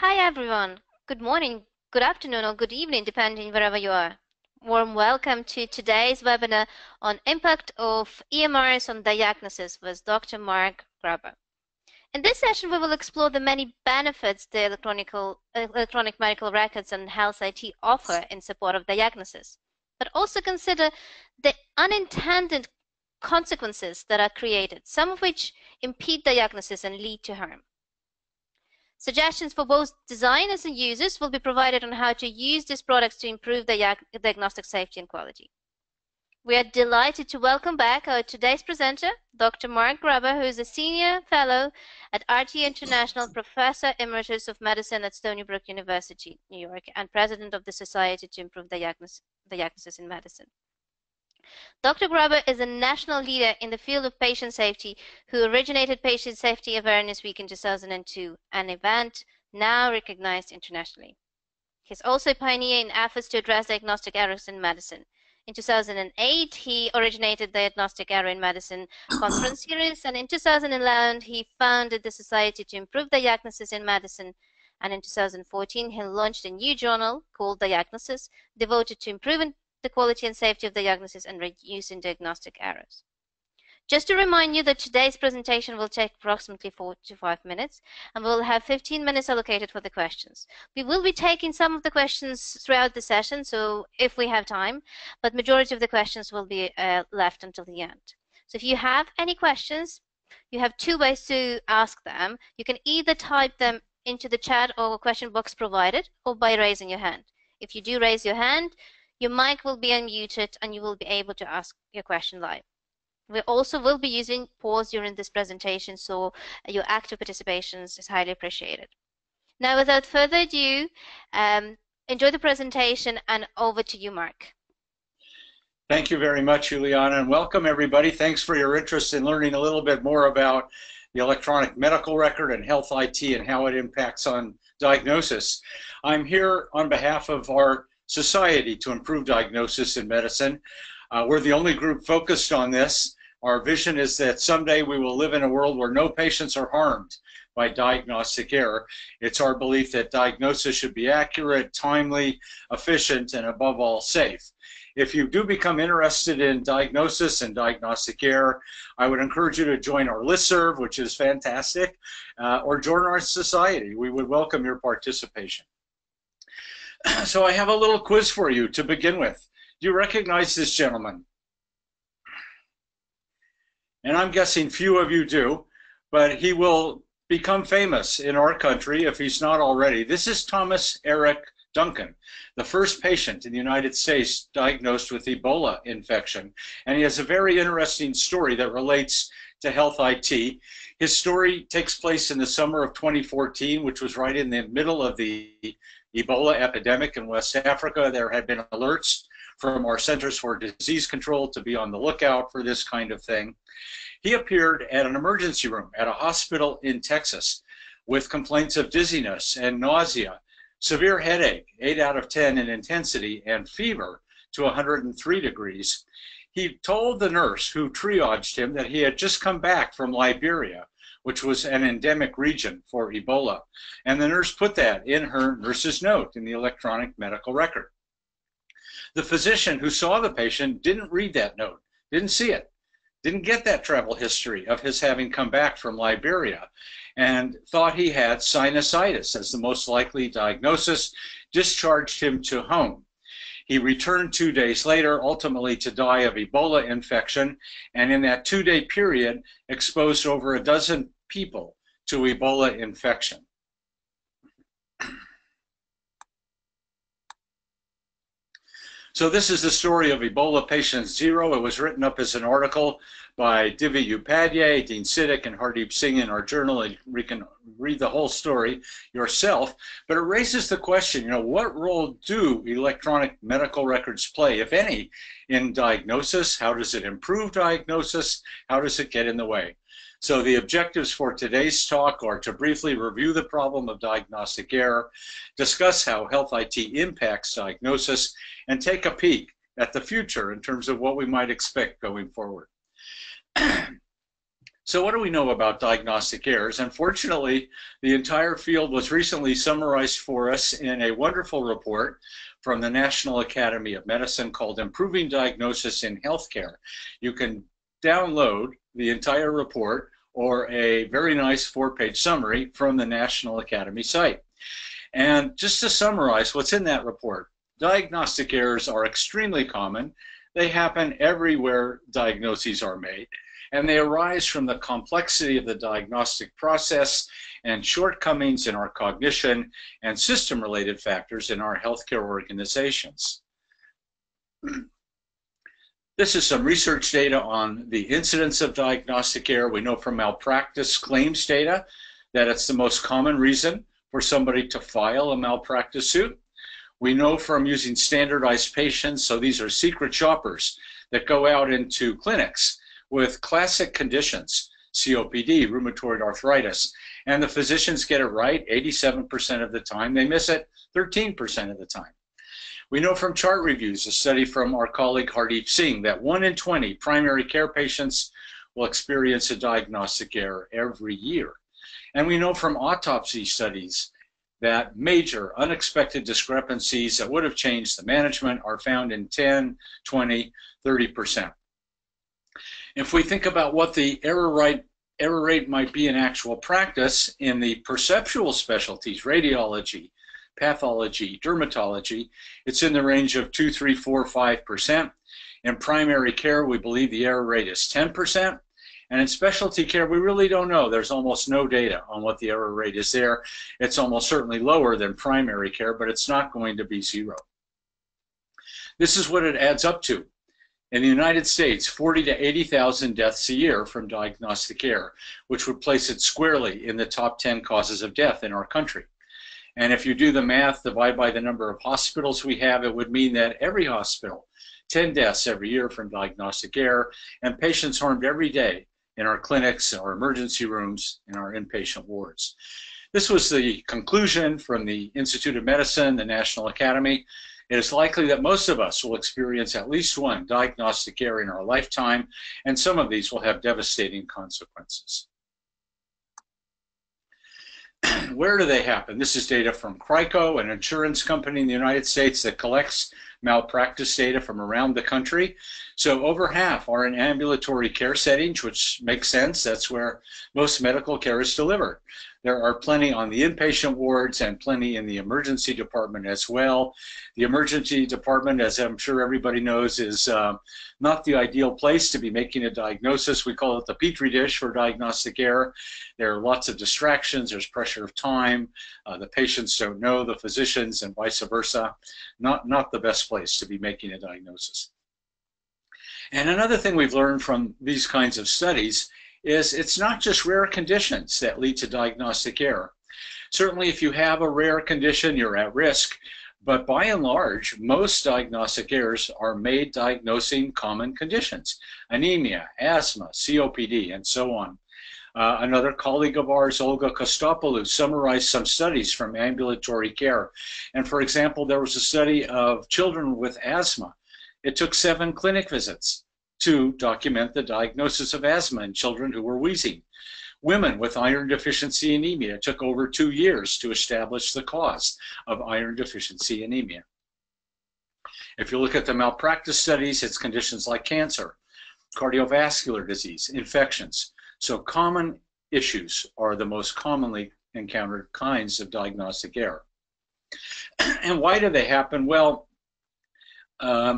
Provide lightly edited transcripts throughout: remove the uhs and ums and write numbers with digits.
Hi everyone. Good morning, good afternoon, or good evening, depending wherever you are. Warm welcome to today's webinar on impact of EMRs on diagnosis with Dr. Mark Graber. In this session, we will explore the many benefits the electronic medical records and health IT offer in support of diagnosis, but also consider the unintended consequences that are created, some of which impede diagnosis and lead to harm. Suggestions for both designers and users will be provided on how to use these products to improve diagnostic safety and quality. We are delighted to welcome back our today's presenter, Dr. Mark Graber, who is a Senior Fellow at RT International, Professor Emeritus of Medicine at Stony Brook University, New York, and President of the Society to Improve Diagnosis in Medicine. Dr. Graber is a national leader in the field of patient safety who originated Patient Safety Awareness Week in 2002, an event now recognized internationally. He's also a pioneer in efforts to address diagnostic errors in medicine. In 2008, he originated the Diagnostic Error in Medicine conference series, and in 2011, he founded the Society to Improve Diagnosis in Medicine. And in 2014, he launched a new journal called Diagnosis, devoted to improving the quality and safety of diagnosis and reducing diagnostic errors. Just to remind you that today's presentation will take approximately 4 to 5 minutes, and we'll have 15 minutes allocated for the questions. We will be taking some of the questions throughout the session, so if we have time, but majority of the questions will be left until the end. So if you have any questions, you have two ways to ask them. You can either type them into the chat or question box provided, or by raising your hand. If you do raise your hand, your mic will be unmuted and you will be able to ask your question live. We also will be using pause during this presentation, so your active participation is highly appreciated. Now, without further ado, enjoy the presentation, and over to you, Mark. Thank you very much, Juliana, and welcome everybody. Thanks for your interest in learning a little bit more about the electronic medical record and health IT and how it impacts on diagnosis. I'm here on behalf of our Society to Improve Diagnosis in Medicine. We're the only group focused on this. Our vision is that someday we will live in a world where no patients are harmed by diagnostic error. It's our belief that diagnosis should be accurate, timely, efficient, and above all, safe. If you do become interested in diagnosis and diagnostic error, I would encourage you to join our listserv, which is fantastic, or join our society. We would welcome your participation. So I have a little quiz for you to begin with. Do you recognize this gentleman? And I'm guessing few of you do, but he will become famous in our country if he's not already. This is Thomas Eric Duncan, the first patient in the United States diagnosed with Ebola infection. And he has a very interesting story that relates to health IT. His story takes place in the summer of 2014, which was right in the middle of the Ebola epidemic in West Africa. There had been alerts from our Centers for Disease Control to be on the lookout for this kind of thing. He appeared at an emergency room at a hospital in Texas with complaints of dizziness and nausea, severe headache, 8 out of 10 in intensity, and fever to 103 degrees. He told the nurse who triaged him that he had just come back from Liberia, which was an endemic region for Ebola. And the nurse put that in her nurse's note in the electronic medical record. The physician who saw the patient didn't read that note, didn't see it, didn't get that travel history of his having come back from Liberia, and thought he had sinusitis as the most likely diagnosis, discharged him to home. He returned 2 days later, ultimately to die of Ebola infection, and in that 2-day period exposed over a dozen people to Ebola infection. So this is the story of Ebola patient 0. It was written up as an article by Divya Upadhyay, Dean Siddick, and Hardeep Singh in our journal, and you can read the whole story yourself. But it raises the question, what role do electronic medical records play, if any, in diagnosis? How does it improve diagnosis? How does it get in the way? So the objectives for today's talk are to briefly review the problem of diagnostic error, discuss how health IT impacts diagnosis, and take a peek at the future in terms of what we might expect going forward. So what do we know about diagnostic errors? Unfortunately, the entire field was recently summarized for us in a wonderful report from the National Academy of Medicine called Improving Diagnosis in Healthcare. You can download the entire report or a very nice 4-page summary from the National Academy site. And just to summarize what's in that report, diagnostic errors are extremely common. They happen everywhere diagnoses are made, and they arise from the complexity of the diagnostic process and shortcomings in our cognition and system-related factors in our healthcare organizations. This is some research data on the incidence of diagnostic error. We know from malpractice claims data that it's the most common reason for somebody to file a malpractice suit. We know from using standardized patients, so these are secret shoppers that go out into clinics with classic conditions, COPD, rheumatoid arthritis, and the physicians get it right 87% of the time. They miss it 13% of the time. We know from chart reviews, a study from our colleague Hardeep Singh, that 1 in 20 primary care patients will experience a diagnostic error every year. And we know from autopsy studies that major unexpected discrepancies that would have changed the management are found in 10, 20, 30%. If we think about what the error rate might be in actual practice in the perceptual specialties, radiology, pathology, dermatology, it's in the range of 2, 3, 4, 5%. In primary care, we believe the error rate is 10%. And in specialty care, we really don't know. There's almost no data on what the error rate is there. It's almost certainly lower than primary care, but it's not going to be zero. This is what it adds up to. In the United States, 40 to 80,000 deaths a year from diagnostic error, which would place it squarely in the top 10 causes of death in our country. And if you do the math, divide by the number of hospitals we have, it would mean that every hospital, 10 deaths every year from diagnostic error, and patients harmed every day in our clinics, our emergency rooms, in our inpatient wards. This was the conclusion from the Institute of Medicine, the National Academy. It is likely that most of us will experience at least one diagnostic error in our lifetime, and some of these will have devastating consequences. Where do they happen? This is data from CRICO, an insurance company in the United States that collects malpractice data from around the country. So over half are in ambulatory care settings, which makes sense. That's where most medical care is delivered. There are plenty on the inpatient wards and plenty in the emergency department as well. The emergency department, as I'm sure everybody knows, is not the ideal place to be making a diagnosis. We call it the petri dish for diagnostic error. There are lots of distractions. There's pressure of time. The patients don't know the physicians and vice versa. Not the best place to be making a diagnosis. And another thing we've learned from these kinds of studies is it's not just rare conditions that lead to diagnostic error. Certainly if you have a rare condition, you're at risk, but by and large, most diagnostic errors are made diagnosing common conditions, anemia, asthma, COPD, and so on. Another colleague of ours, Olga Kostopoulou, summarized some studies from ambulatory care. And for example, there was a study of children with asthma. It took 7 clinic visits to document the diagnosis of asthma in children who were wheezing. Women with iron deficiency anemia, it took over 2 years to establish the cause of iron deficiency anemia. If you look at the malpractice studies, it's conditions like cancer, cardiovascular disease, infections. So common issues are the most commonly encountered kinds of diagnostic error. And why do they happen? Well,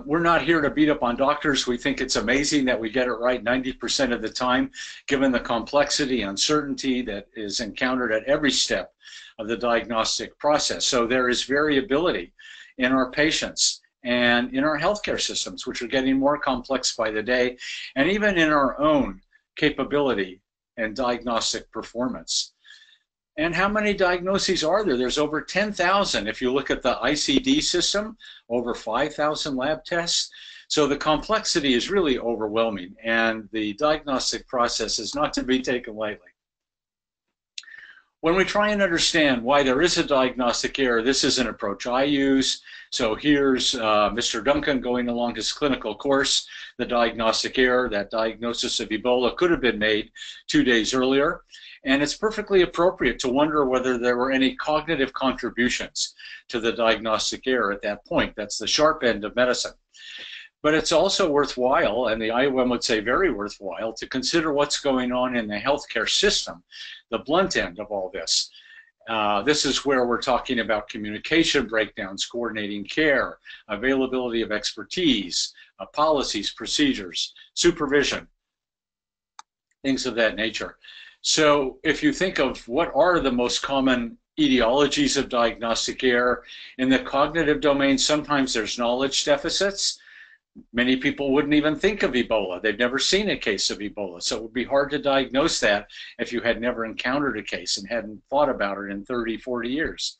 we're not here to beat up on doctors. We think it's amazing that we get it right 90% of the time, given the complexity, uncertainty that is encountered at every step of the diagnostic process. So there is variability in our patients and in our healthcare systems, which are getting more complex by the day, and even in our own capability and diagnostic performance. And how many diagnoses are there? There's over 10,000. If you look at the ICD system, over 5,000 lab tests. So the complexity is really overwhelming, and the diagnostic process is not to be taken lightly. When we try and understand why there is a diagnostic error, this is an approach I use. So here's Mr. Duncan going along his clinical course. The diagnostic error, that diagnosis of Ebola could have been made 2 days earlier. And it's perfectly appropriate to wonder whether there were any cognitive contributions to the diagnostic error at that point. That's the sharp end of medicine. But it's also worthwhile, and the IOM would say very worthwhile, to consider what's going on in the healthcare system, the blunt end of all this. This is where we're talking about communication breakdowns, coordinating care, availability of expertise, policies, procedures, supervision, things of that nature. So if you think of what are the most common etiologies of diagnostic error, in the cognitive domain, sometimes there's knowledge deficits. Many people wouldn't even think of Ebola. They've never seen a case of Ebola. So it would be hard to diagnose that if you had never encountered a case and hadn't thought about it in 30, 40 years.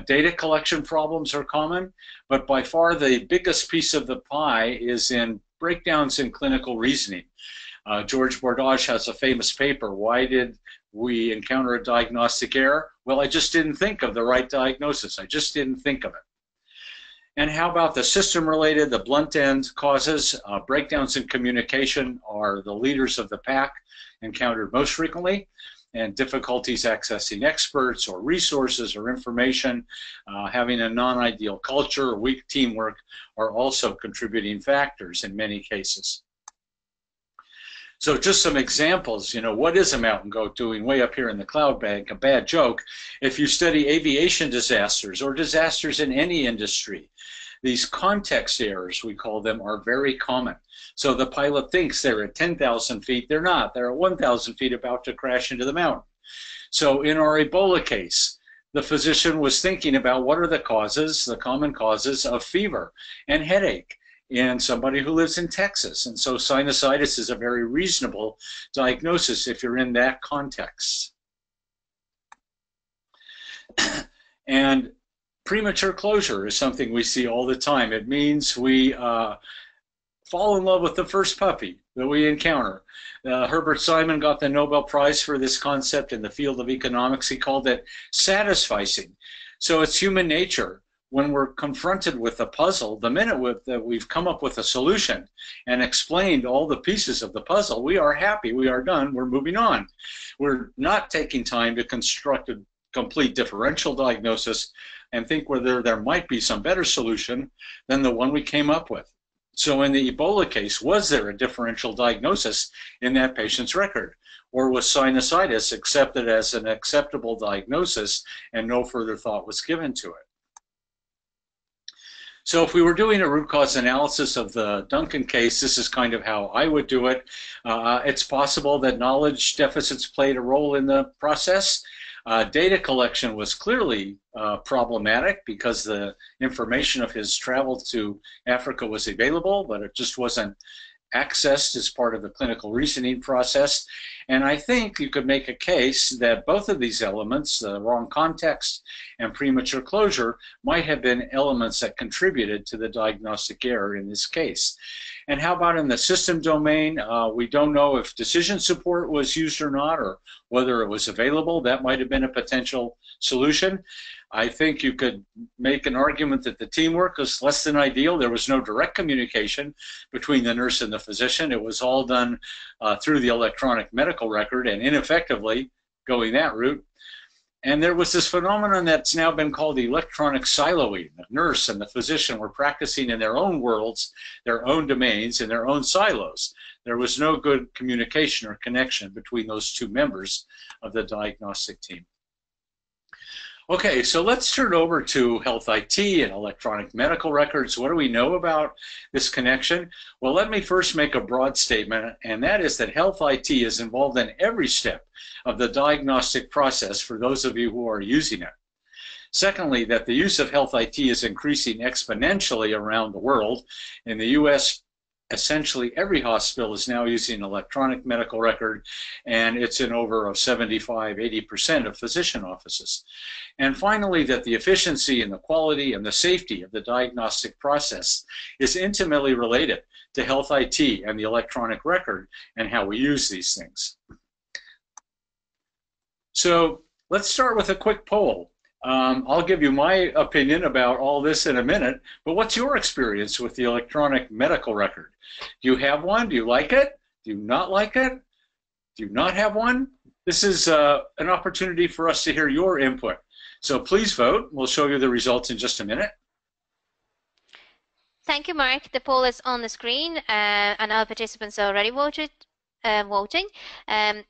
Data collection problems are common, but by far the biggest piece of the pie is in breakdowns in clinical reasoning. George Bordage has a famous paper, Why Did We Encounter a Diagnostic Error? Well, I just didn't think of the right diagnosis. I just didn't think of it. And how about the system-related, the blunt end causes? Breakdowns in communication are the leaders of the pack encountered most frequently, and difficulties accessing experts or resources or information, having a non-ideal culture or weak teamwork are also contributing factors in many cases. So just some examples, what is a mountain goat doing way up here in the cloud bank? A bad joke. If you study aviation disasters or disasters in any industry, these context errors, we call them, are very common. So the pilot thinks they're at 10,000 feet. They're not. They're at 1,000 feet about to crash into the mountain. So in our Ebola case, the physician was thinking about what are the causes, the common causes of fever and headache in somebody who lives in Texas. And so sinusitis is a very reasonable diagnosis if you're in that context. And premature closure is something we see all the time. It means we fall in love with the first puppy that we encounter. Herbert Simon got the Nobel Prize for this concept in the field of economics. He called it satisficing. So it's human nature. When we're confronted with a puzzle, the minute that we've come up with a solution and explained all the pieces of the puzzle, we are happy, we are done, we're moving on. We're not taking time to construct a complete differential diagnosis and think whether there might be some better solution than the one we came up with. So in the Ebola case, was there a differential diagnosis in that patient's record? Or was sinusitis accepted as an acceptable diagnosis and no further thought was given to it? So if we were doing a root cause analysis of the Duncan case, this is kind of how I would do it. It's possible that knowledge deficits played a role in the process. Data collection was clearly problematic because the information of his travel to Africa was available, but it just wasn't accessed as part of the clinical reasoning process. And I think you could make a case that both of these elements, the wrong context and premature closure, might have been elements that contributed to the diagnostic error in this case. And how about in the system domain? We don't know if decision support was used or not, or whether it was available. That might have been a potential solution. I think you could make an argument that the teamwork was less than ideal. There was no direct communication between the nurse and the physician. It was all done through the electronic medical record and ineffectively going that route. And there was this phenomenon that's now been called electronic siloing. The nurse and the physician were practicing in their own worlds, their own domains, in their own silos. There was no good communication or connection between those two members of the diagnostic team. Okay, so let's turn over to health IT and electronic medical records. What do we know about this connection? Well, let me first make a broad statement, and that is that health IT is involved in every step of the diagnostic process for those of you who are using it. Secondly, that the use of health IT is increasing exponentially around the world. In the US, essentially every hospital is now using electronic medical record, and it's in over 75–80% of physician offices. And finally, that the efficiency and the quality and the safety of the diagnostic process is intimately related to health IT and the electronic record and how we use these things. So let's start with a quick poll. I'll give you my opinion about all this in a minute, but what's your experience with the electronic medical record? Do you have one? Do you like it? Do you not like it? Do you not have one? This is an opportunity for us to hear your input. So please vote. We'll show you the results in just a minute. Thank you, Mark. The poll is on the screen, and our participants are already voting.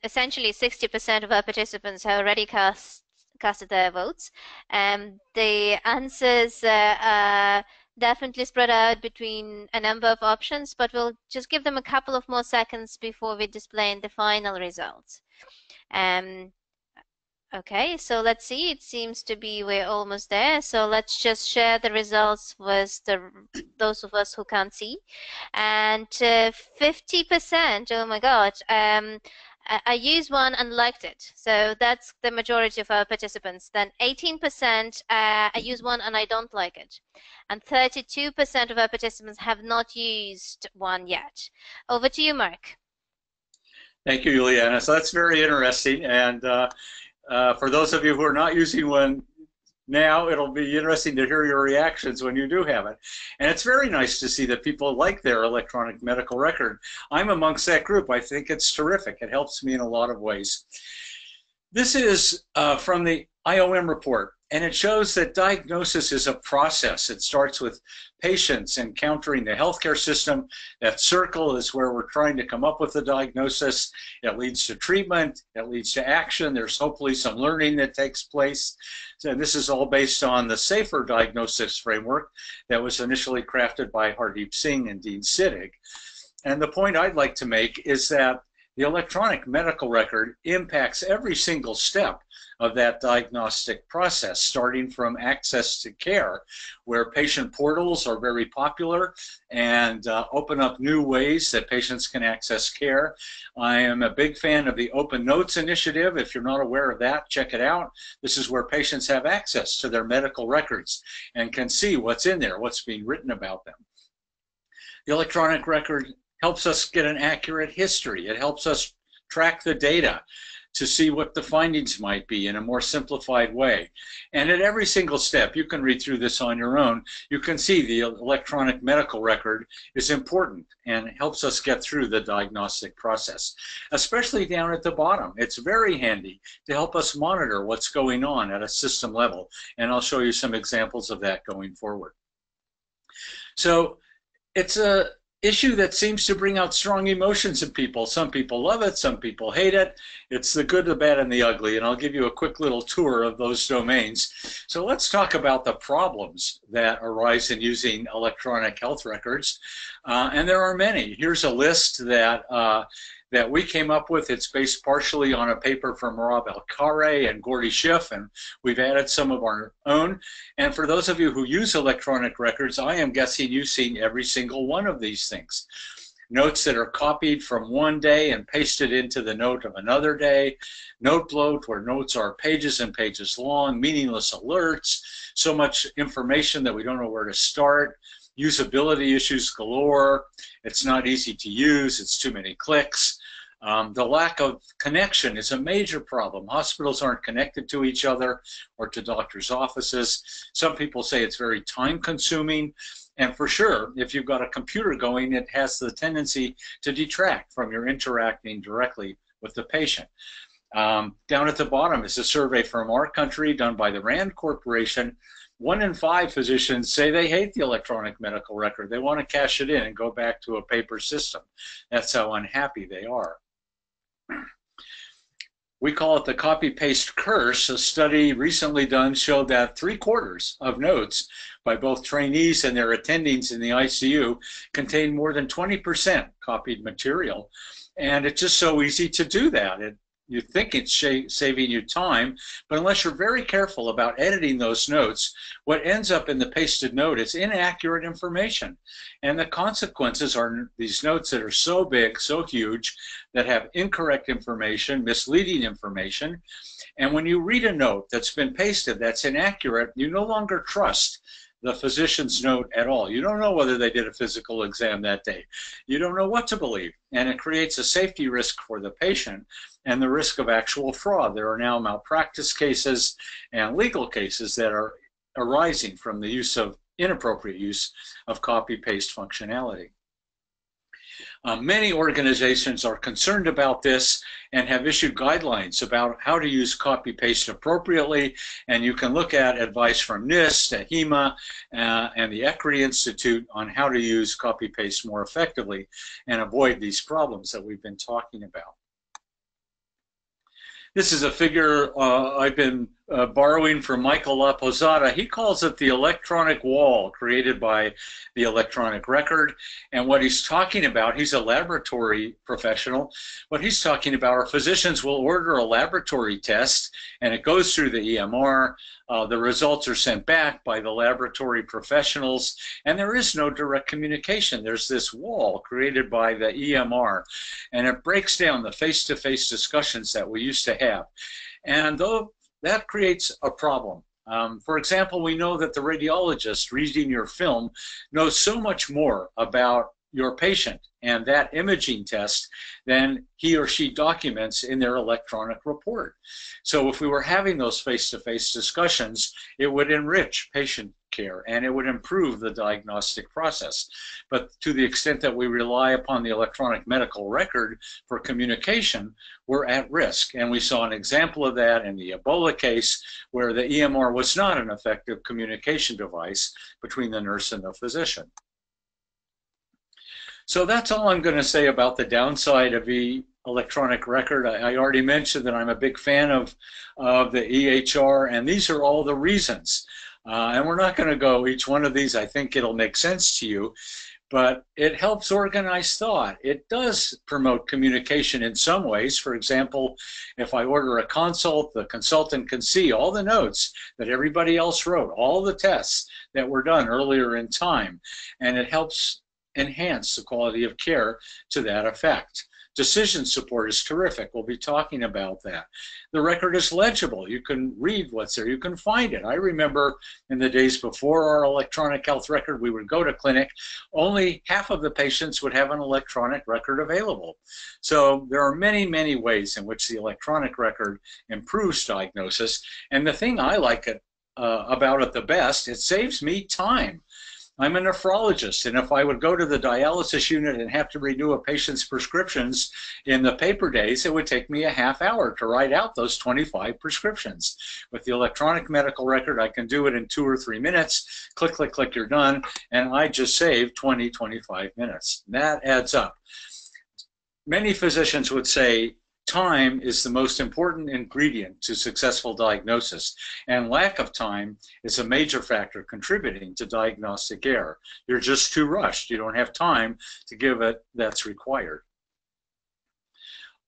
Essentially, 60% of our participants have already casted their votes. The answers are definitely spread out between a number of options, but we'll just give them a couple of more seconds before we display the final results. Okay, so let's see. It seems to be we're almost there. So let's just share the results with those of us who can't see. And 50%, oh my God, I used one and liked it. So that's the majority of our participants. Then 18%, I use one and I don't like it. And 32% of our participants have not used one yet. Over to you, Mark. Thank you, Juliana. So that's very interesting. And for those of you who are not using one now, it'll be interesting to hear your reactions when you do have it. And it's very nice to see that people like their electronic medical record. I'm amongst that group. I think it's terrific. It helps me in a lot of ways. This is from the IOM report, and it shows that diagnosis is a process. It starts with patients encountering the healthcare system. That circle is where we're trying to come up with the diagnosis. It leads to treatment. It leads to action. There's hopefully some learning that takes place. And this is all based on the SAFER diagnosis framework that was initially crafted by Hardeep Singh and Dean Siddig. And the point I'd like to make is that the electronic medical record impacts every single step of that diagnostic process, starting from access to care, where patient portals are very popular and open up new ways that patients can access care. I am a big fan of the Open Notes initiative. If you're not aware of that, check it out. This is where patients have access to their medical records and can see what's in there, what's being written about them. The electronic record helps us get an accurate history. It helps us track the data to see what the findings might be in a more simplified way. And at every single step, you can read through this on your own, you can see the electronic medical record is important and helps us get through the diagnostic process, especially down at the bottom. It's very handy to help us monitor what's going on at a system level. And I'll show you some examples of that going forward. So it's a issue that seems to bring out strong emotions in people. Some people love it, some people hate it. It's the good, the bad, and the ugly, and I'll give you a quick little tour of those domains. So let's talk about the problems that arise in using electronic health records, and there are many. Here's a list that we came up with. It's based partially on a paper from Rob El-Khare and Gordy Schiff, and we've added some of our own. And for those of you who use electronic records, I am guessing you've seen every single one of these things. Notes that are copied from one day and pasted into the note of another day. Note bloat, where notes are pages and pages long. Meaningless alerts. So much information that we don't know where to start. Usability issues galore. It's not easy to use. It's too many clicks. The lack of connection is a major problem. Hospitals aren't connected to each other or to doctors' offices. Some people say it's very time-consuming. And for sure, if you've got a computer going, it has the tendency to detract from your interacting directly with the patient. Down at the bottom is a survey from our country done by the RAND Corporation. 1 in 5 physicians say they hate the electronic medical record. They want to cash it in and go back to a paper system. That's how unhappy they are. We call it the copy-paste curse. A study recently done showed that 3/4 of notes by both trainees and their attendings in the ICU contain more than 20% copied material. And it's just so easy to do that. You think it's saving you time, but unless you're very careful about editing those notes, what ends up in the pasted note is inaccurate information. And the consequences are these notes that are so big, so huge, that have incorrect information, misleading information. And when you read a note that's been pasted that's inaccurate, you no longer trust the physician's note at all. You don't know whether they did a physical exam that day. You don't know what to believe. And it creates a safety risk for the patient and the risk of actual fraud. There are now malpractice cases and legal cases that are arising from the inappropriate use of copy-paste functionality. Many organizations are concerned about this and have issued guidelines about how to use copy-paste appropriately, and you can look at advice from NIST, HEMA, and the ECRI Institute on how to use copy-paste more effectively and avoid these problems that we've been talking about. This is a figure I've been borrowing from Michael La Posada. He calls it the electronic wall created by the electronic record. And what he's talking about, he's a laboratory professional. What he's talking about are physicians will order a laboratory test and it goes through the EMR. The results are sent back by the laboratory professionals, and there is no direct communication. There's this wall created by the EMR, and it breaks down the face-to-face discussions that we used to have. And though that creates a problem. For example, we know that the radiologist reading your film knows so much more about your patient and that imaging test than he or she documents in their electronic report. So if we were having those face-to-face discussions, it would enrich patient care and it would improve the diagnostic process. But to the extent that we rely upon the electronic medical record for communication, we're at risk. And we saw an example of that in the Ebola case, where the EMR was not an effective communication device between the nurse and the physician. So that's all I'm going to say about the downside of the electronic record. I already mentioned that I'm a big fan of the EHR, and these are all the reasons. And we're not going to go each one of these. I think it'll make sense to you, but it helps organize thought. It does promote communication in some ways. For example, if I order a consult, the consultant can see all the notes that everybody else wrote, all the tests that were done earlier in time, and it helps enhance the quality of care to that effect. Decision support is terrific. We'll be talking about that. The record is legible. You can read what's there. You can find it. I remember in the days before our electronic health record, we would go to clinic. Only half of the patients would have an electronic record available. So there are many, many ways in which the electronic record improves diagnosis. And the thing I like about it the best, it saves me time. I'm a nephrologist, and if I would go to the dialysis unit and have to renew a patient's prescriptions in the paper days, it would take me a half hour to write out those 25 prescriptions. With the electronic medical record, I can do it in 2 or 3 minutes. Click, click, click, you're done, and I just saved 20, 25 minutes. That adds up. Many physicians would say time is the most important ingredient to successful diagnosis, and lack of time is a major factor contributing to diagnostic error. You're just too rushed. You don't have time to give it that's required.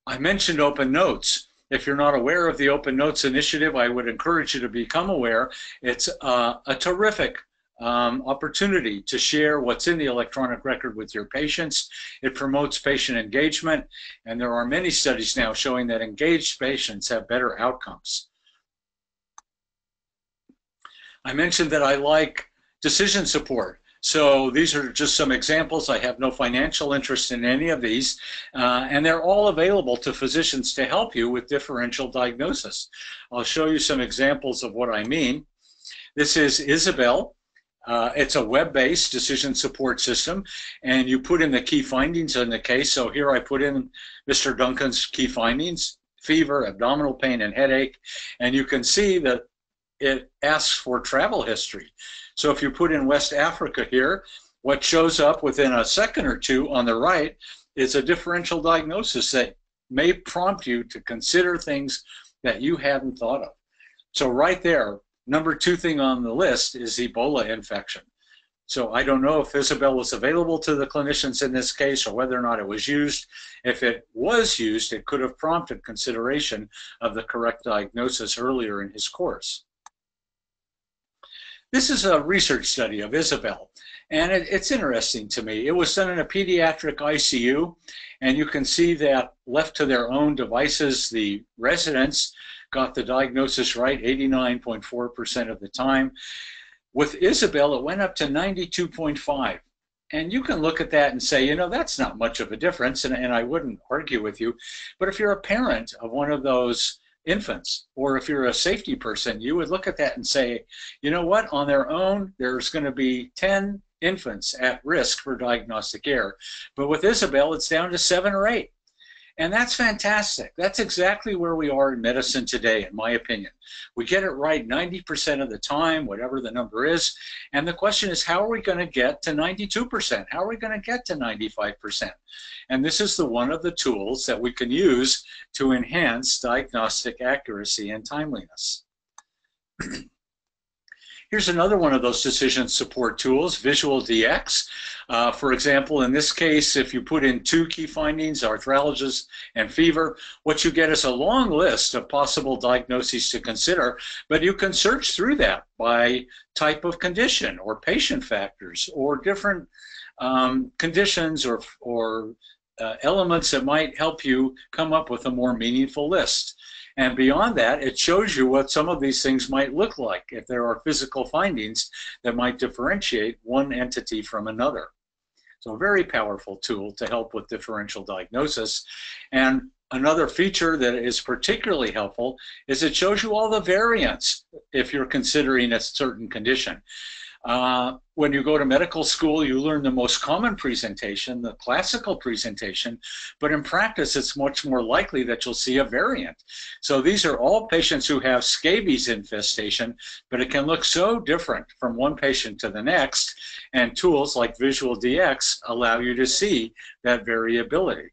I mentioned Open Notes. If you're not aware of the Open Notes initiative, I would encourage you to become aware. It's a terrific opportunity to share what's in the electronic record with your patients. It promotes patient engagement, and there are many studies now showing that engaged patients have better outcomes. I mentioned that I like decision support. So these are just some examples. I have no financial interest in any of these, and they're all available to physicians to help you with differential diagnosis. I'll show you some examples of what I mean. This is Isabel. It's a web-based decision support system, and you put in the key findings in the case. So here I put in Mr. Duncan's key findings: fever, abdominal pain, and headache. And you can see that it asks for travel history. So if you put in West Africa here, what shows up within a second or two on the right is a differential diagnosis that may prompt you to consider things that you hadn't thought of. So right there, number 2 thing on the list is Ebola infection. So I don't know if Isabel was available to the clinicians in this case or whether or not it was used. If it was used, it could have prompted consideration of the correct diagnosis earlier in his course. This is a research study of Isabel, and it's interesting to me. It was done in a pediatric ICU, and you can see that left to their own devices, the residents got the diagnosis right 89.4% of the time. With Isabel, it went up to 92.5. And you can look at that and say, that's not much of a difference, and I wouldn't argue with you. But if you're a parent of one of those infants, or if you're a safety person, you would look at that and say, you know what, on their own, there's going to be 10 infants at risk for diagnostic error. But with Isabel, it's down to 7 or 8. And that's fantastic. That's exactly where we are in medicine today, in my opinion. We get it right 90% of the time, whatever the number is. And the question is, how are we going to get to 92%? How are we going to get to 95%? And this is one of the tools that we can use to enhance diagnostic accuracy and timeliness. Here's another one of those decision support tools, Visual DX. For example, in this case, if you put in 2 key findings, arthralgias and fever, what you get is a long list of possible diagnoses to consider, but you can search through that by type of condition or patient factors or different conditions or elements that might help you come up with a more meaningful list. And beyond that, it shows you what some of these things might look like if there are physical findings that might differentiate one entity from another. So a very powerful tool to help with differential diagnosis. And another feature that is particularly helpful is it shows you all the variants if you're considering a certain condition. When you go to medical school, you learn the most common presentation, the classical presentation, but in practice, it's much more likely that you'll see a variant. So these are all patients who have scabies infestation, but it can look so different from one patient to the next, and tools like Visual DX allow you to see that variability.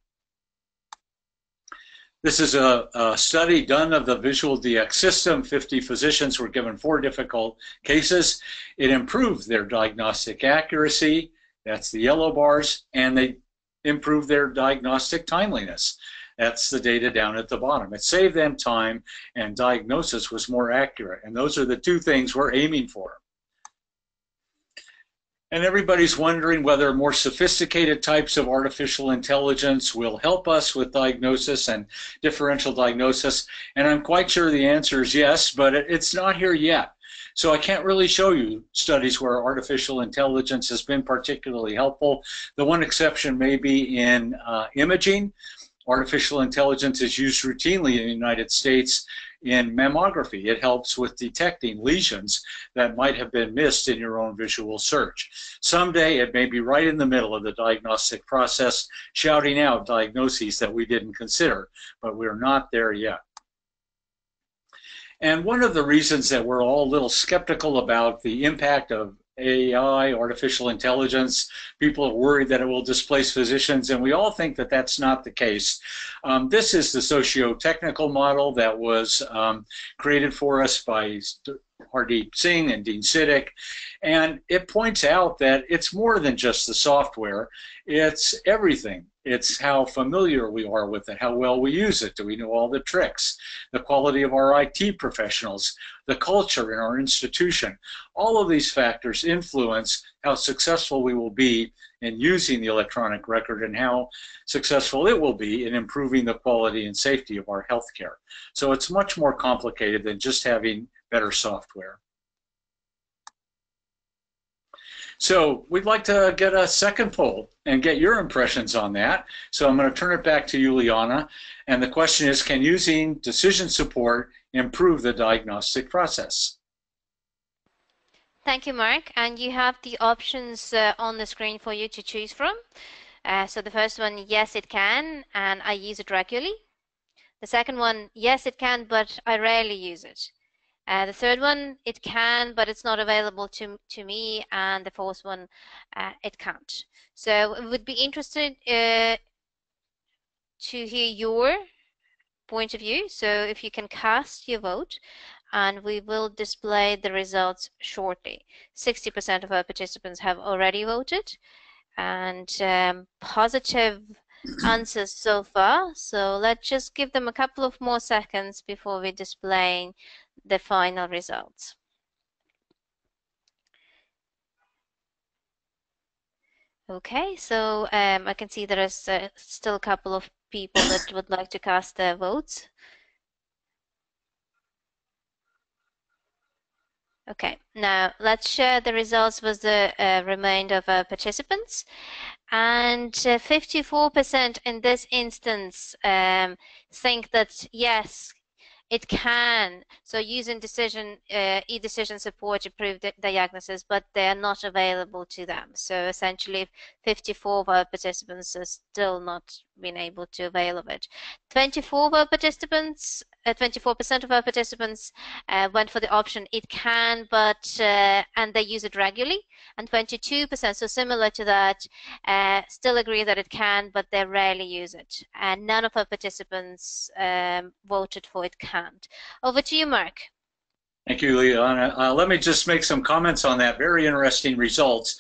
This is a study done of the Visual DX system. 50 physicians were given 4 difficult cases. It improved their diagnostic accuracy, that's the yellow bars, and they improved their diagnostic timeliness. That's the data down at the bottom. It saved them time, and diagnosis was more accurate. And those are the 2 things we're aiming for. And everybody's wondering whether more sophisticated types of artificial intelligence will help us with diagnosis and differential diagnosis. And I'm quite sure the answer is yes, but it's not here yet. So I can't really show you studies where artificial intelligence has been particularly helpful. The one exception may be in imaging. Artificial intelligence is used routinely in the United States in mammography. It helps with detecting lesions that might have been missed in your own visual search. Someday it may be right in the middle of the diagnostic process, shouting out diagnoses that we didn't consider, but we're not there yet. And one of the reasons that we're all a little skeptical about the impact of AI, artificial intelligence, people are worried that it will displace physicians, and we all think that that's not the case. This is the socio-technical model that was created for us by Hardeep Singh and Dean Siddick, and it points out that it's more than just the software, it's everything. It's how familiar we are with it, how well we use it, do we know all the tricks, the quality of our IT professionals, the culture in our institution. All of these factors influence how successful we will be in using the electronic record and how successful it will be in improving the quality and safety of our healthcare. So it's much more complicated than just having better software. So we'd like to get a second poll and get your impressions on that. So I'm going to turn it back to you, Liana. And the question is, can using decision support improve the diagnostic process? Thank you, Mark. And you have the options on the screen for you to choose from. So the first one, yes, it can, and I use it regularly. The second one, yes, it can, but I rarely use it. The third one, it can, but it's not available to me. And the fourth one, it can't. So I would be interested to hear your point of view. So if you can cast your vote, and we will display the results shortly. 60% of our participants have already voted, and positive answers so far. So let's just give them a couple of more seconds before we display the final results. Okay, so I can see there is still a couple of people that would like to cast their votes. Okay, now let's share the results with the remainder of our participants. And 54% in this instance think that yes, it can. So using e-decision support to prove diagnosis, but they are not available to them. So essentially 54 of our participants are still not been able to avail of it. 24 of our participants, 24% of our participants went for the option it can, but and they use it regularly. And 22%, so similar to that, still agree that it can, but they rarely use it. And none of our participants voted for it can't. Over to you, Mark. Thank you, Liana. Let me just make some comments on that. Very interesting results.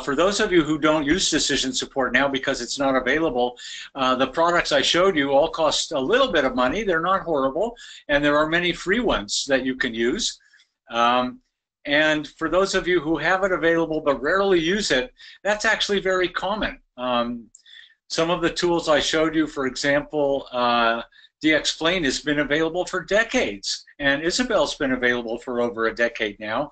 For those of you who don't use decision support now because it's not available, the products I showed you all cost a little bit of money. They're not horrible, and there are many free ones that you can use. And for those of you who have it available but rarely use it, that's actually very common. Some of the tools I showed you, for example, DXplain has been available for decades, and Isabel's been available for over a decade now,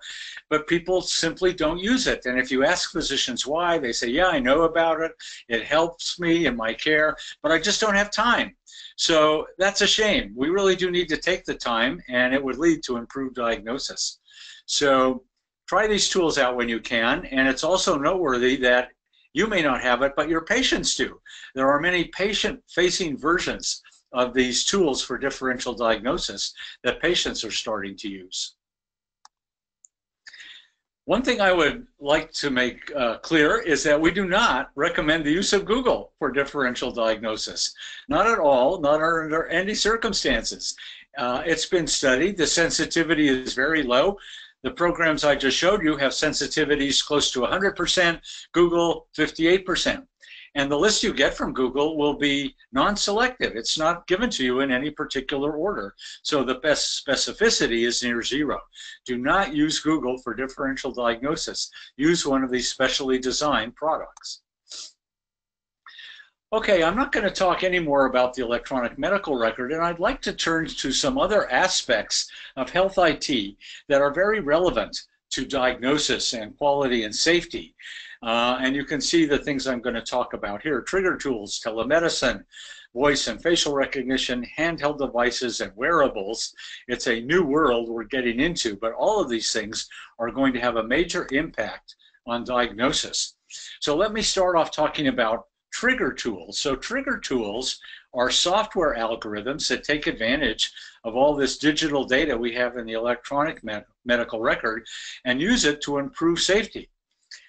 but people simply don't use it. And if you ask physicians why, they say, yeah, I know about it, it helps me in my care, but I just don't have time. So that's a shame. We really do need to take the time, and it would lead to improved diagnosis. So try these tools out when you can, and it's also noteworthy that you may not have it, but your patients do. There are many patient-facing versions of these tools for differential diagnosis that patients are starting to use. One thing I would like to make clear is that we do not recommend the use of Google for differential diagnosis. Not at all, not under any circumstances. It's been studied. The sensitivity is very low. The programs I just showed you have sensitivities close to 100%, Google 58%. And the list you get from Google will be non-selective. It's not given to you in any particular order. So the best specificity is near zero. Do not use Google for differential diagnosis. Use one of these specially designed products. Okay, I'm not going to talk anymore about the electronic medical record, and I'd like to turn to some other aspects of health IT that are very relevant to diagnosis and quality and safety. And you can see the things I'm going to talk about here: trigger tools, telemedicine, voice and facial recognition, handheld devices, and wearables. It's a new world we're getting into, but all of these things are going to have a major impact on diagnosis. So let me start off talking about trigger tools. So trigger tools are software algorithms that take advantage of all this digital data we have in the electronic medical record and use it to improve safety.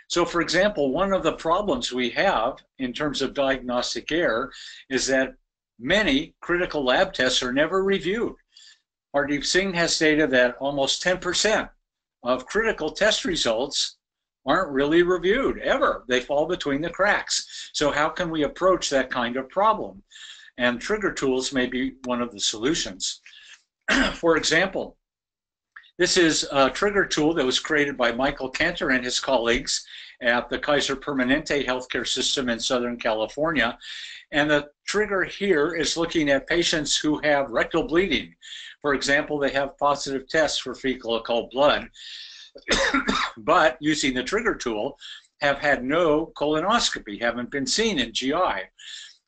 So for example, one of the problems we have in terms of diagnostic error is that many critical lab tests are never reviewed. Hardeep Singh has data that almost 10% of critical test results aren't really reviewed ever. They fall between the cracks. So how can we approach that kind of problem? And trigger tools may be one of the solutions. For example, this is a trigger tool that was created by Michael Cantor and his colleagues at the Kaiser Permanente healthcare system in Southern California. And the trigger here is looking at patients who have rectal bleeding. For example, they have positive tests for fecal occult blood, but using the trigger tool have had no colonoscopy, haven't been seen in GI.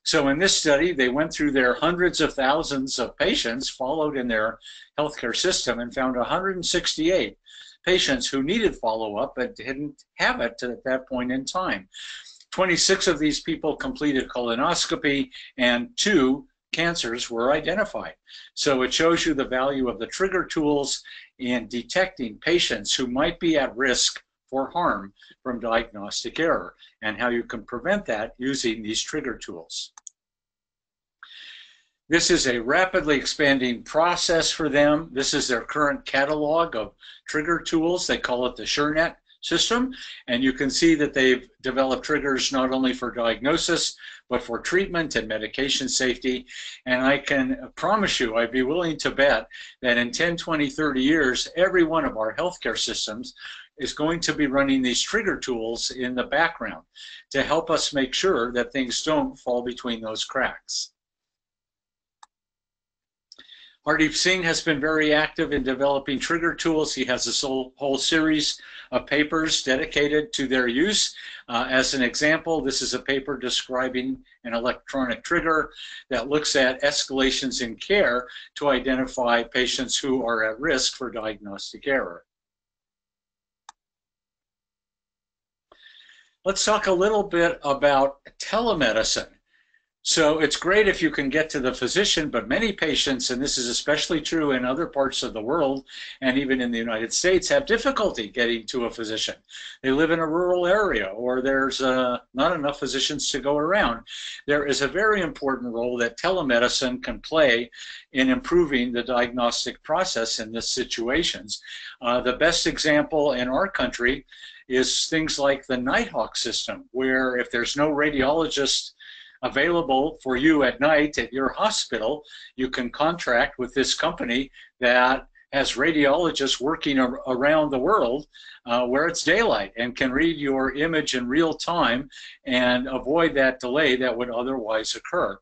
So in this study, they went through their hundreds of thousands of patients followed in their healthcare system and found 168 patients who needed follow-up but didn't have it at that point in time. 26 of these people completed colonoscopy and 2 cancers were identified. So it shows you the value of the trigger tools in detecting patients who might be at risk for harm from diagnostic error and how you can prevent that using these trigger tools. This is a rapidly expanding process for them. This is their current catalog of trigger tools. They call it the SureNet system. And you can see that they've developed triggers not only for diagnosis, but for treatment and medication safety. And I can promise you, I'd be willing to bet that in 10, 20, 30 years, every one of our healthcare systems is going to be running these trigger tools in the background to help us make sure that things don't fall between those cracks. Hardeep Singh has been very active in developing trigger tools. He has a whole series of papers dedicated to their use. As an example, this is a paper describing an electronic trigger that looks at escalations in care to identify patients who are at risk for diagnostic error. Let's talk a little bit about telemedicine. So it's great if you can get to the physician, but many patients, and this is especially true in other parts of the world and even in the United States, have difficulty getting to a physician. They live in a rural area, or there's not enough physicians to go around. There is a very important role that telemedicine can play in improving the diagnostic process in these situations. The best example in our country is things like the Nighthawk system, where if there's no radiologist available for you at night at your hospital, you can contract with this company that has radiologists working around the world where it's daylight and can read your image in real time and avoid that delay that would otherwise occur.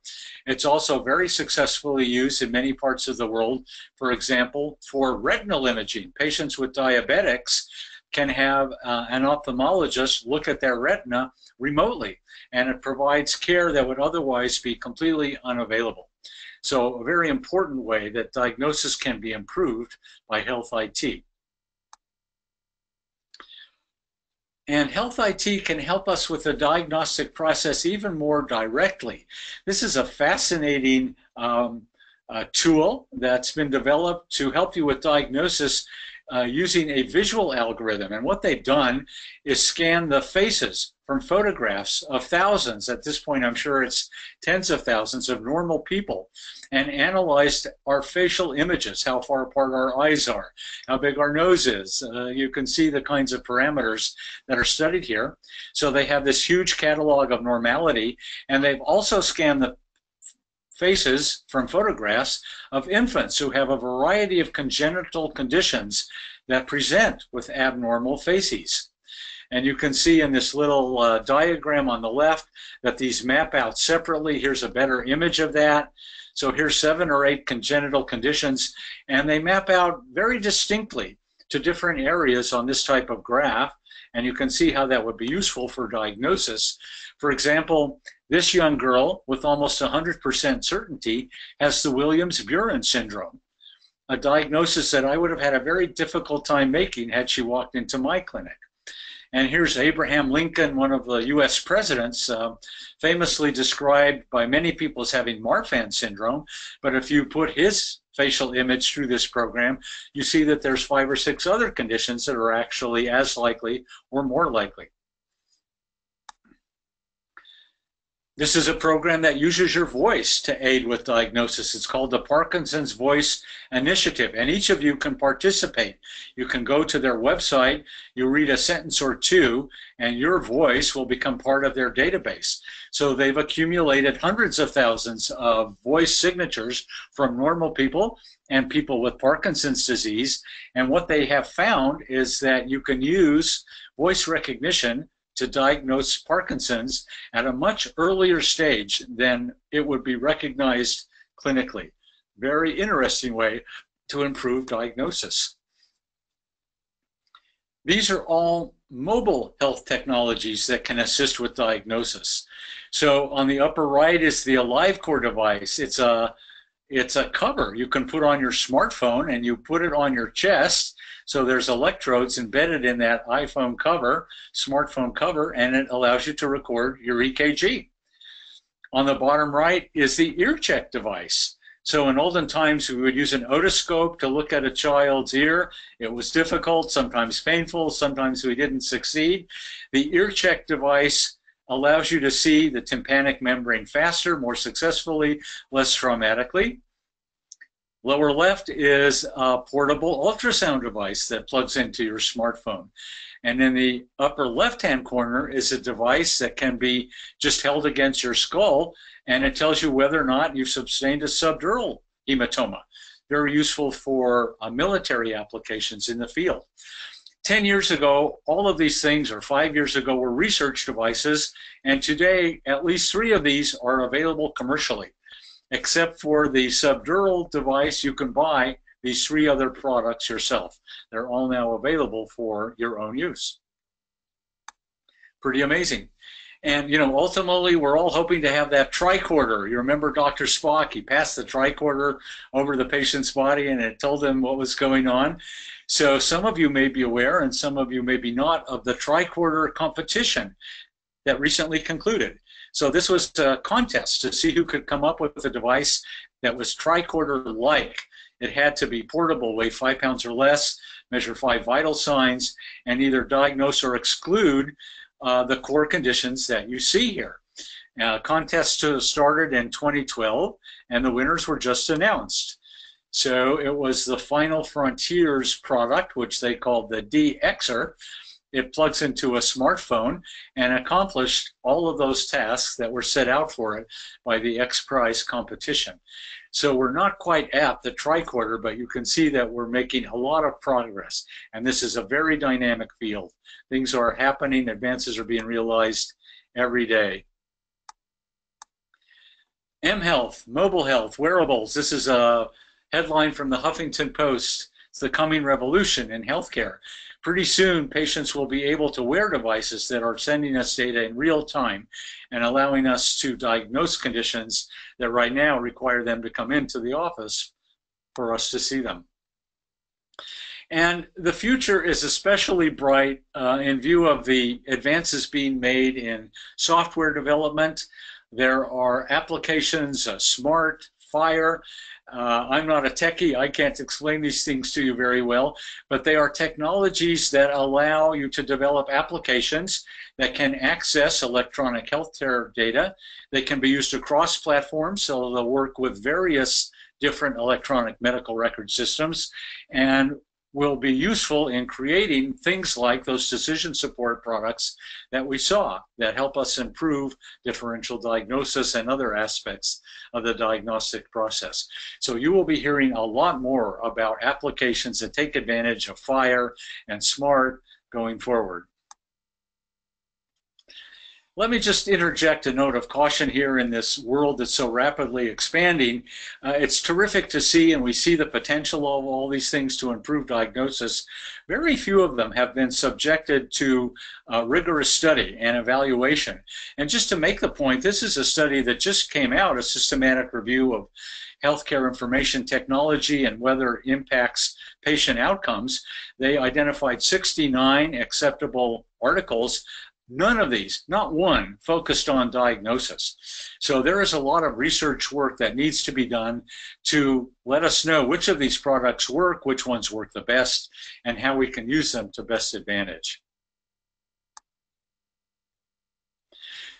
It's also very successfully used in many parts of the world, for example, for retinal imaging. Patients with diabetics can have an ophthalmologist look at their retina remotely, and it provides care that would otherwise be completely unavailable. So a very important way that diagnosis can be improved by health IT. And health IT can help us with the diagnostic process even more directly. This is a fascinating tool that's been developed to help you with diagnosis using a visual algorithm. And what they've done is scan the faces from photographs of thousands, at this point I'm sure it's tens of thousands of normal people, and analyzed our facial images, how far apart our eyes are, how big our nose is. You can see the kinds of parameters that are studied here. So they have this huge catalog of normality, and they've also scanned the faces from photographs of infants who have a variety of congenital conditions that present with abnormal faces. And you can see in this little diagram on the left that these map out separately. Here's a better image of that. So here's 7 or 8 congenital conditions, and they map out very distinctly to different areas on this type of graph, and you can see how that would be useful for diagnosis. For example, this young girl, with almost 100% certainty, has the Williams-Buren syndrome, a diagnosis that I would have had a very difficult time making had she walked into my clinic. And here's Abraham Lincoln, one of the US presidents, famously described by many people as having Marfan syndrome. But if you put his facial image through this program, you see that there's 5 or 6 other conditions that are actually as likely or more likely. This is a program that uses your voice to aid with diagnosis. It's called the Parkinson's Voice Initiative, and each of you can participate. You can go to their website, you read a sentence or two, and your voice will become part of their database. So they've accumulated hundreds of thousands of voice signatures from normal people and people with Parkinson's disease, and what they have found is that you can use voice recognition to diagnose Parkinson's at a much earlier stage than it would be recognized clinically. Very interesting way to improve diagnosis. These are all mobile health technologies that can assist with diagnosis. So on the upper right is the AliveCore device. It's a cover you can put on your smartphone, and you put it on your chest. So there's electrodes embedded in that iPhone cover, smartphone cover, and it allows you to record your EKG. On the bottom right is the ear check device. So in olden times, we would use an otoscope to look at a child's ear. It was difficult, sometimes painful, sometimes we didn't succeed. The ear check device allows you to see the tympanic membrane faster, more successfully, less traumatically. Lower left is a portable ultrasound device that plugs into your smartphone. And in the upper left-hand corner is a device that can be just held against your skull, and it tells you whether or not you've sustained a subdural hematoma. Very useful for military applications in the field. 10 years ago, all of these things, or 5 years ago, were research devices, and today at least 3 of these are available commercially. Except for the subdural device, you can buy these 3 other products yourself. They're all now available for your own use. Pretty amazing. And, ultimately, we're all hoping to have that tricorder. You remember Dr. Spock? He passed the tricorder over the patient's body and it told them what was going on. So some of you may be aware, and some of you may be not, of the tricorder competition that recently concluded. So this was a contest to see who could come up with a device that was tricorder-like. It had to be portable, weigh 5 pounds or less, measure 5 vital signs, and either diagnose or exclude the core conditions that you see here. Contest started in 2012, and the winners were just announced. So it was the Final Frontiers product, which they called the DXer. It plugs into a smartphone and accomplished all of those tasks that were set out for it by the X Prize competition. So we're not quite at the tricorder, but you can see that we're making a lot of progress. And this is a very dynamic field. Things are happening, advances are being realized every day. mHealth, mobile health, wearables. This is a headline from the Huffington Post. It's the coming revolution in healthcare. Pretty soon, patients will be able to wear devices that are sending us data in real time and allowing us to diagnose conditions that right now require them to come into the office for us to see them. And the future is especially bright in view of the advances being made in software development. There are applications, Smart, Fire. I'm not a techie, I can't explain these things to you very well, but they are technologies that allow you to develop applications that can access electronic healthcare data. They can be used across platforms, so they'll work with various different electronic medical record systems and will be useful in creating things like those decision support products that we saw that help us improve differential diagnosis and other aspects of the diagnostic process. So you will be hearing a lot more about applications that take advantage of Fire and Smart going forward. Let me just interject a note of caution here in this world that's so rapidly expanding. It's terrific to see, and we see the potential of all these things to improve diagnosis. Very few of them have been subjected to rigorous study and evaluation. And just to make the point, this is a study that just came out, a systematic review of healthcare information technology and whether it impacts patient outcomes. They identified 69 acceptable articles. None of these, not one, focused on diagnosis. So there is a lot of research work that needs to be done to let us know which of these products work, which ones work the best, and how we can use them to best advantage.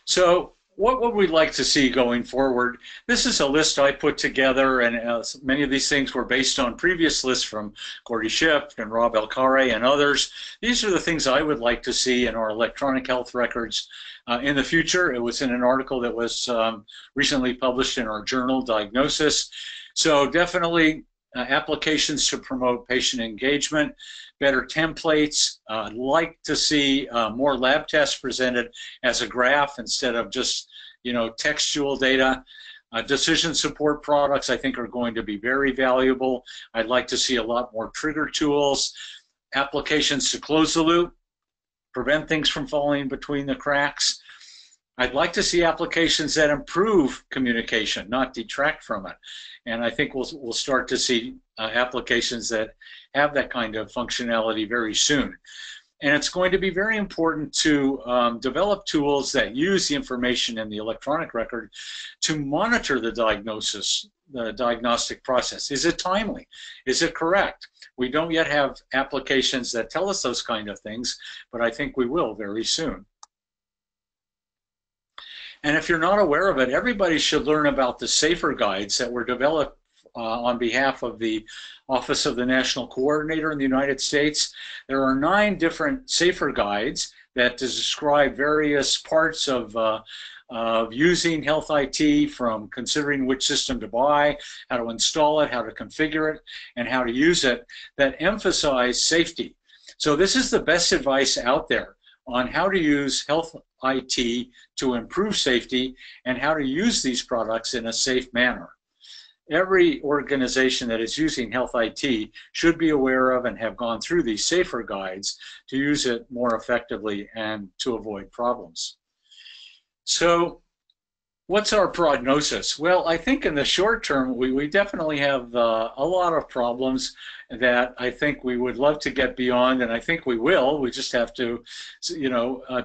So what would we like to see going forward? This is a list I put together, and many of these things were based on previous lists from Gordy Schiff and Rob Elkare and others. These are the things I would like to see in our electronic health records in the future. It was in an article that was recently published in our journal, Diagnosis. So definitely applications to promote patient engagement, better templates. I'd like to see more lab tests presented as a graph instead of just textual data. Decision support products I think are going to be very valuable. I'd like to see a lot more trigger tools, applications to close the loop, prevent things from falling between the cracks. I'd like to see applications that improve communication, not detract from it. And I think we'll start to see applications that have that kind of functionality very soon. And it's going to be very important to develop tools that use the information in the electronic record to monitor the diagnosis, the diagnostic process. Is it timely? Is it correct? We don't yet have applications that tell us those kind of things, but I think we will very soon. And if you're not aware of it, everybody should learn about the SAFER guides that were developed on behalf of the Office of the National Coordinator in the United States. There are 9 different SAFER guides that describe various parts of using health IT, from considering which system to buy, how to install it, how to configure it, and how to use it, that emphasize safety. So this is the best advice out there on how to use health IT to improve safety and how to use these products in a safe manner. every organization that is using health IT should be aware of and have gone through these safer guides to use it more effectively and to avoid problems. So what's our prognosis? Well, I think in the short term, we definitely have a lot of problems that I think we would love to get beyond, and I think we will. We just have to,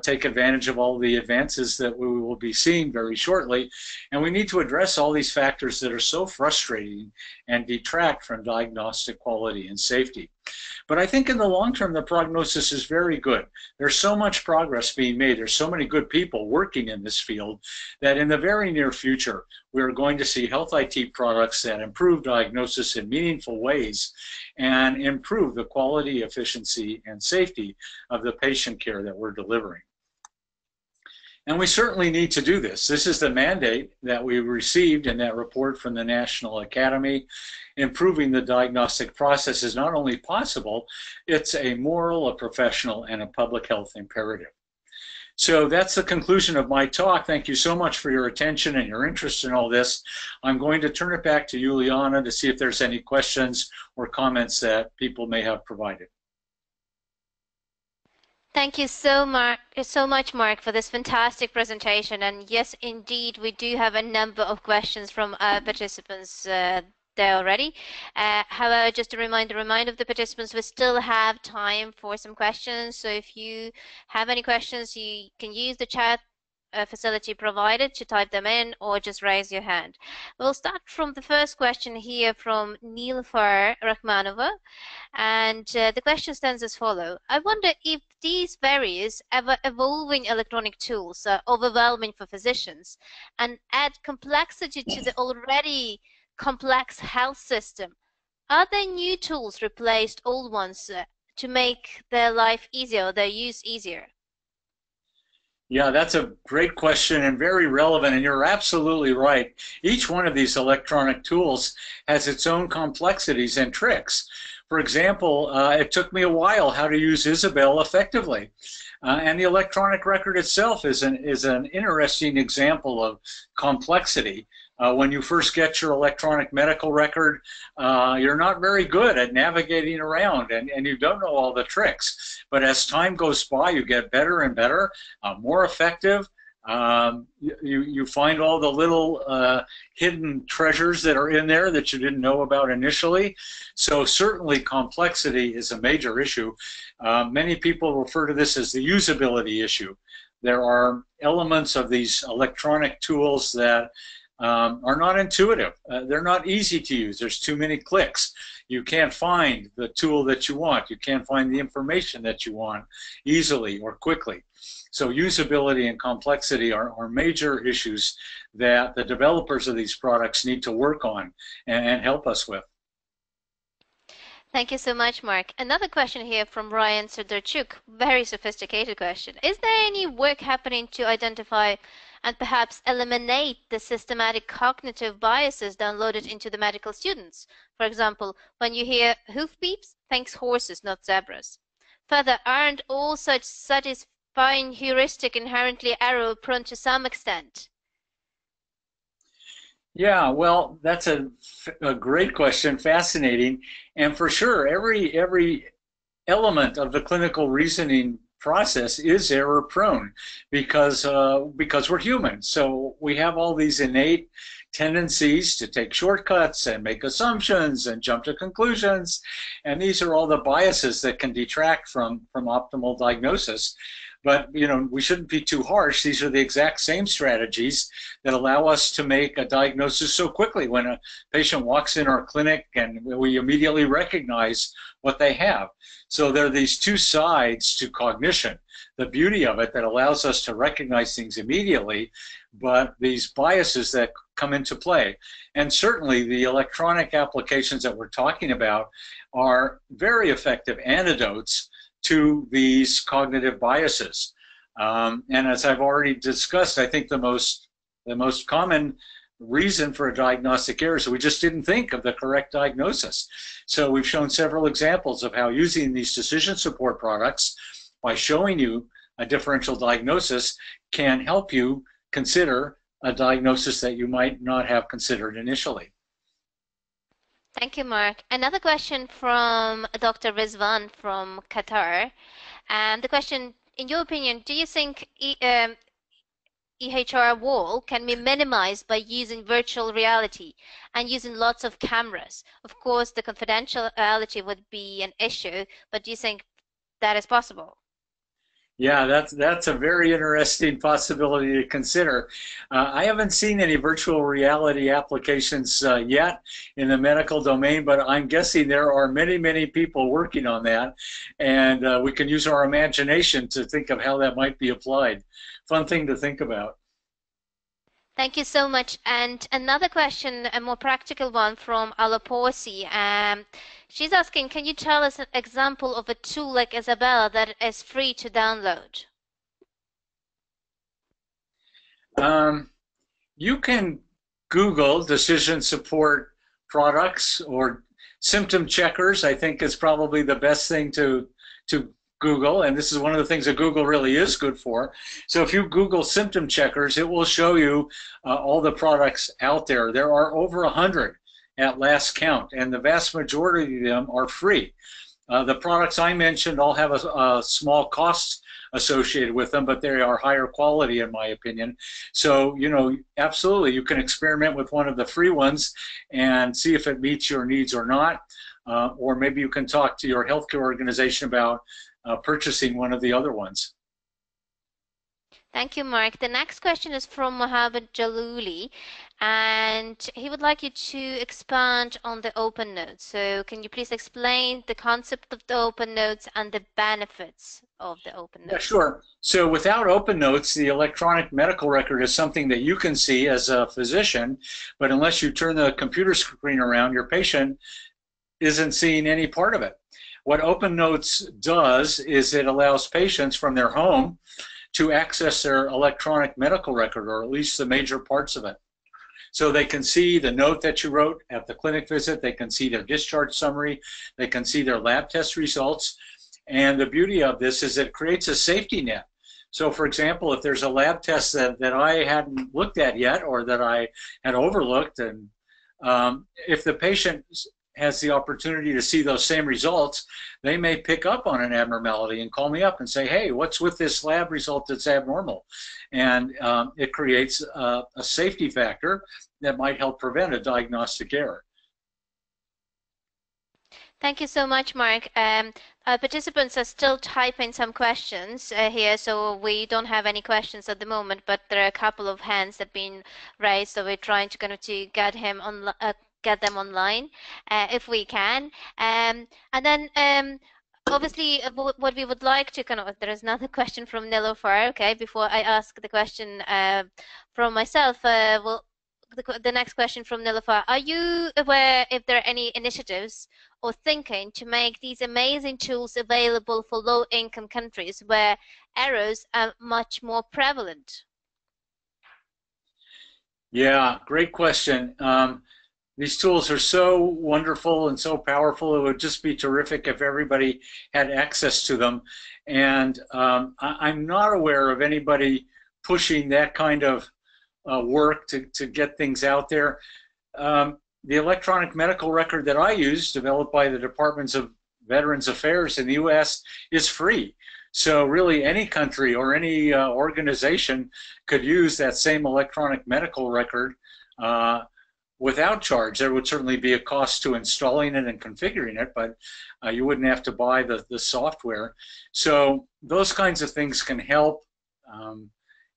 take advantage of all the advances that we will be seeing very shortly. And we need to address all these factors that are so frustrating and detract from diagnostic quality and safety. But I think in the long term, the prognosis is very good. There's so much progress being made. There's so many good people working in this field that in the very near future, we're going to see health IT products that improve diagnosis in meaningful ways and improve the quality, efficiency, and safety of the patient care that we're delivering. And we certainly need to do this. This is the mandate that we received in that report from the National Academy. Improving the diagnostic process is not only possible, it's a moral, a professional, and a public health imperative. So that's the conclusion of my talk. Thank you so much for your attention and your interest in all this. I'm going to turn it back to Juliana to see if there's any questions or comments that people may have provided. Thank you so much, Mark, for this fantastic presentation. And yes, indeed, we do have a number of questions from our participants there already. However, just a reminder of the participants, we still have time for some questions. So if you have any questions, you can use the chat facility provided to type them in or just raise your hand. We'll start from the first question here from Nilfar Rahmanova. And the question stands as follows. I wonder if these various ever-evolving electronic tools are overwhelming for physicians and add complexity to the already complex health system. Are there new tools replaced old ones to make their life easier, their use easier? Yeah, that's a great question and very relevant, and you're absolutely right. Each one of these electronic tools has its own complexities and tricks. For example, it took me a while how to use Isabel effectively. And the electronic record itself is an interesting example of complexity. When you first get your electronic medical record, you're not very good at navigating around and you don't know all the tricks. But as time goes by, you get better and better, more effective. You find all the little hidden treasures that are in there that you didn't know about initially. So certainly complexity is a major issue. Many people refer to this as the usability issue. There are elements of these electronic tools that are not intuitive. They're not easy to use. There's too many clicks. You can't find the tool that you want. You can't find the information that you want easily or quickly. So usability and complexity are major issues that the developers of these products need to work on and help us with. Thank you so much, Mark. Another question here from Ryan Siderchuk. Very sophisticated question. Is there any work happening to identify and perhaps eliminate the systematic cognitive biases downloaded into the medical students? For example, when you hear hoof beeps, think horses, not zebras. Further, aren't all such satisfying heuristic inherently error-prone to some extent? Yeah, well, that's a great question, fascinating, and for sure, every element of the clinical reasoning process is error-prone because we're human. So we have all these innate tendencies to take shortcuts and make assumptions and jump to conclusions, and these are all the biases that can detract from optimal diagnosis. But we shouldn't be too harsh. These are the exact same strategies that allow us to make a diagnosis so quickly. When a patient walks in our clinic and we immediately recognize what they have. So there are these two sides to cognition. The beauty of it that allows us to recognize things immediately, but these biases that come into play. And certainly the electronic applications that we're talking about are very effective antidotes to these cognitive biases. And as I've already discussed, I think the most common reason for a diagnostic error is we just didn't think of the correct diagnosis. So we've shown several examples of how using these decision support products by showing you a differential diagnosis can help you consider a diagnosis that you might not have considered initially. Thank you, Mark. Another question from Dr. Rizwan from Qatar. And the question, in your opinion, do you think EHR wall can be minimized by using virtual reality and using lots of cameras? Of course, the confidentiality would be an issue, but do you think that is possible? Yeah, that's a very interesting possibility to consider. I haven't seen any virtual reality applications yet in the medical domain, but I'm guessing there are many, many people working on that, and we can use our imagination to think of how that might be applied. Fun thing to think about. Thank you so much. And another question, a more practical one from Alaposi. She's asking, can you tell us an example of a tool like Isabella that is free to download? Um, you can Google decision support products or symptom checkers. I think is probably the best thing to Google, and this is one of the things that Google really is good for. So if you Google symptom checkers, it will show you all the products out there. There are over 100 at last count, and the vast majority of them are free. The products I mentioned all have a small cost associated with them, but they are higher quality in my opinion. So, absolutely, you can experiment with one of the free ones and see if it meets your needs or not. Or maybe you can talk to your healthcare organization about purchasing one of the other ones. Thank you, Mark. The next question is from Mohammed Jaluli, and he would like you to expand on the open notes. So, can you please explain the concept of the open notes and the benefits of the open Yeah, notes? sure. So without open notes, the electronic medical record is something that you can see as a physician, but unless you turn the computer screen around, your patient isn't seeing any part of it. What Open Notes does is it allows patients from their home to access their electronic medical record, or at least the major parts of it. So they can see the note that you wrote at the clinic visit, they can see their discharge summary, they can see their lab test results. And the beauty of this is it creates a safety net. So for example, if there's a lab test that I hadn't looked at yet or that I had overlooked, and if the patient has the opportunity to see those same results, they may pick up on an abnormality and call me up and say, hey, what's with this lab result that's abnormal? And it creates a safety factor that might help prevent a diagnostic error. Thank you so much, Mark. Our participants are still typing some questions here, so we don't have any questions at the moment, but there are a couple of hands that have been raised, so we're trying to kind of to get them online if we can. And then obviously what we would like to kind of, there is another question from Niloufar, okay, before I ask the question from myself, the next question from Niloufar, are you aware if there are any initiatives or thinking to make these amazing tools available for low-income countries where errors are much more prevalent? Yeah, great question. These tools are so wonderful and so powerful. It would just be terrific if everybody had access to them. And I'm not aware of anybody pushing that kind of work to get things out there. The electronic medical record that I use, developed by the Departments of Veterans Affairs in the U.S., is free. So really any country or any organization could use that same electronic medical record without charge. There would certainly be a cost to installing it and configuring it, but you wouldn't have to buy the software. So those kinds of things can help,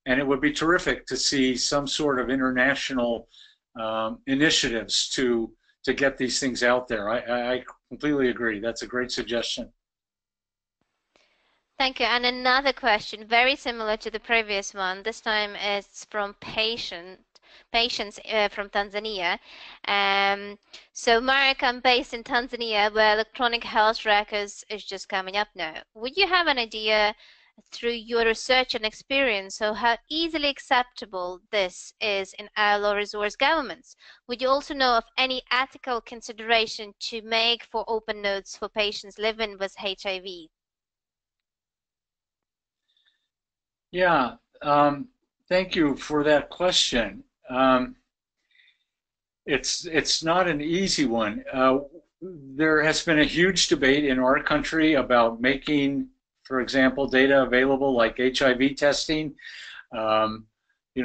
and it would be terrific to see some sort of international initiatives to get these things out there. I completely agree. That's a great suggestion. Thank you. And another question, very similar to the previous one. This time it's from patients from Tanzania. Um, so, Mark, I'm based in Tanzania, where electronic health records is just coming up now. Would you have an idea through your research and experience of how easily acceptable this is in our low-resource governments? Would you also know of any ethical consideration to make for open notes for patients living with HIV? Yeah, thank you for that question. It's not an easy one. There has been a huge debate in our country about making, for example, data available like HIV testing. Um,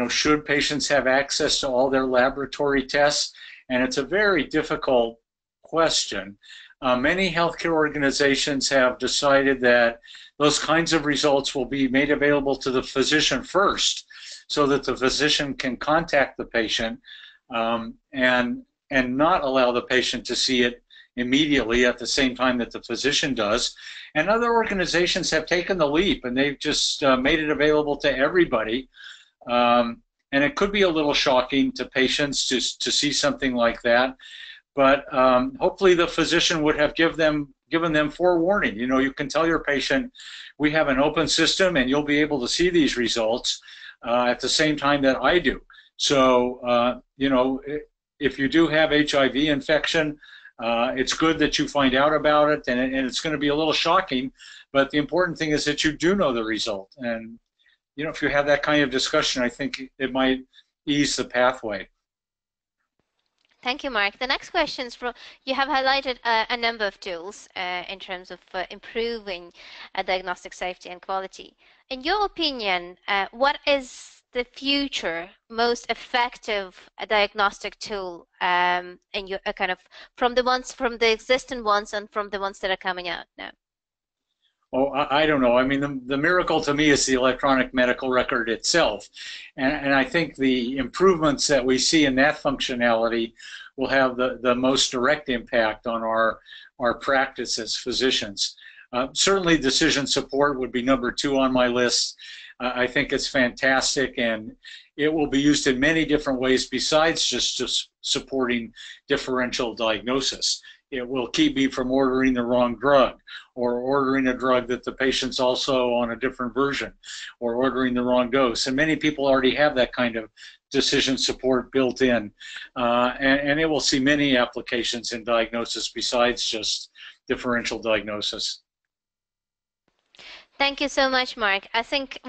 should patients have access to all their laboratory tests? And it's a very difficult question. Many healthcare organizations have decided that those kinds of results will be made available to the physician first, so that the physician can contact the patient, and not allow the patient to see it immediately at the same time that the physician does. And other organizations have taken the leap, and they've just made it available to everybody. And it could be a little shocking to patients to see something like that. But hopefully the physician would have given them forewarning. You can tell your patient, we have an open system and you'll be able to see these results at the same time that I do. So, if you do have HIV infection, it's good that you find out about it, and it's going to be a little shocking, but the important thing is that you do know the result. And, if you have that kind of discussion, I think it might ease the pathway. Thank you, Mark. The next question is from, you have highlighted a number of tools in terms of improving diagnostic safety and quality. In your opinion, what is the future most effective diagnostic tool in your kind of from the existing ones and from the ones that are coming out now? Oh, I don't know. I mean, the miracle to me is the electronic medical record itself. And I think the improvements that we see in that functionality will have the most direct impact on our practice as physicians. Certainly decision support would be number 2 on my list. I think it's fantastic, and it will be used in many different ways besides just supporting differential diagnosis. It will keep me from ordering the wrong drug, or ordering a drug that the patient's also on a different version, or ordering the wrong dose. And many people already have that kind of decision support built in. And it will see many applications in diagnosis besides just differential diagnosis. Thank you so much, Mark. I think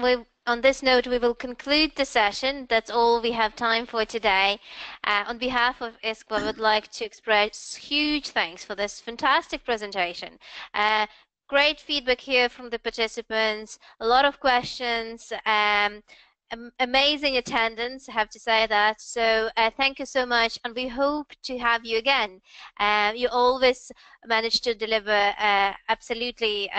on this note, we will conclude the session. That's all we have time for today. On behalf of ISQua, I would like to express huge thanks for this fantastic presentation. Great feedback here from the participants, a lot of questions, amazing attendance, I have to say that. So thank you so much, and we hope to have you again. You always manage to deliver absolutely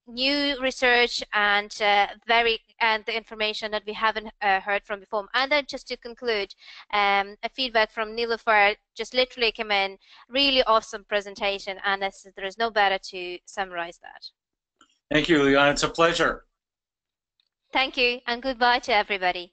new research and the information that we haven't heard from before. And then just to conclude, a feedback from Niloufar just literally came in. Really awesome presentation, and there is no better to summarize that. Thank you, Leon. It's a pleasure. Thank you, and goodbye to everybody.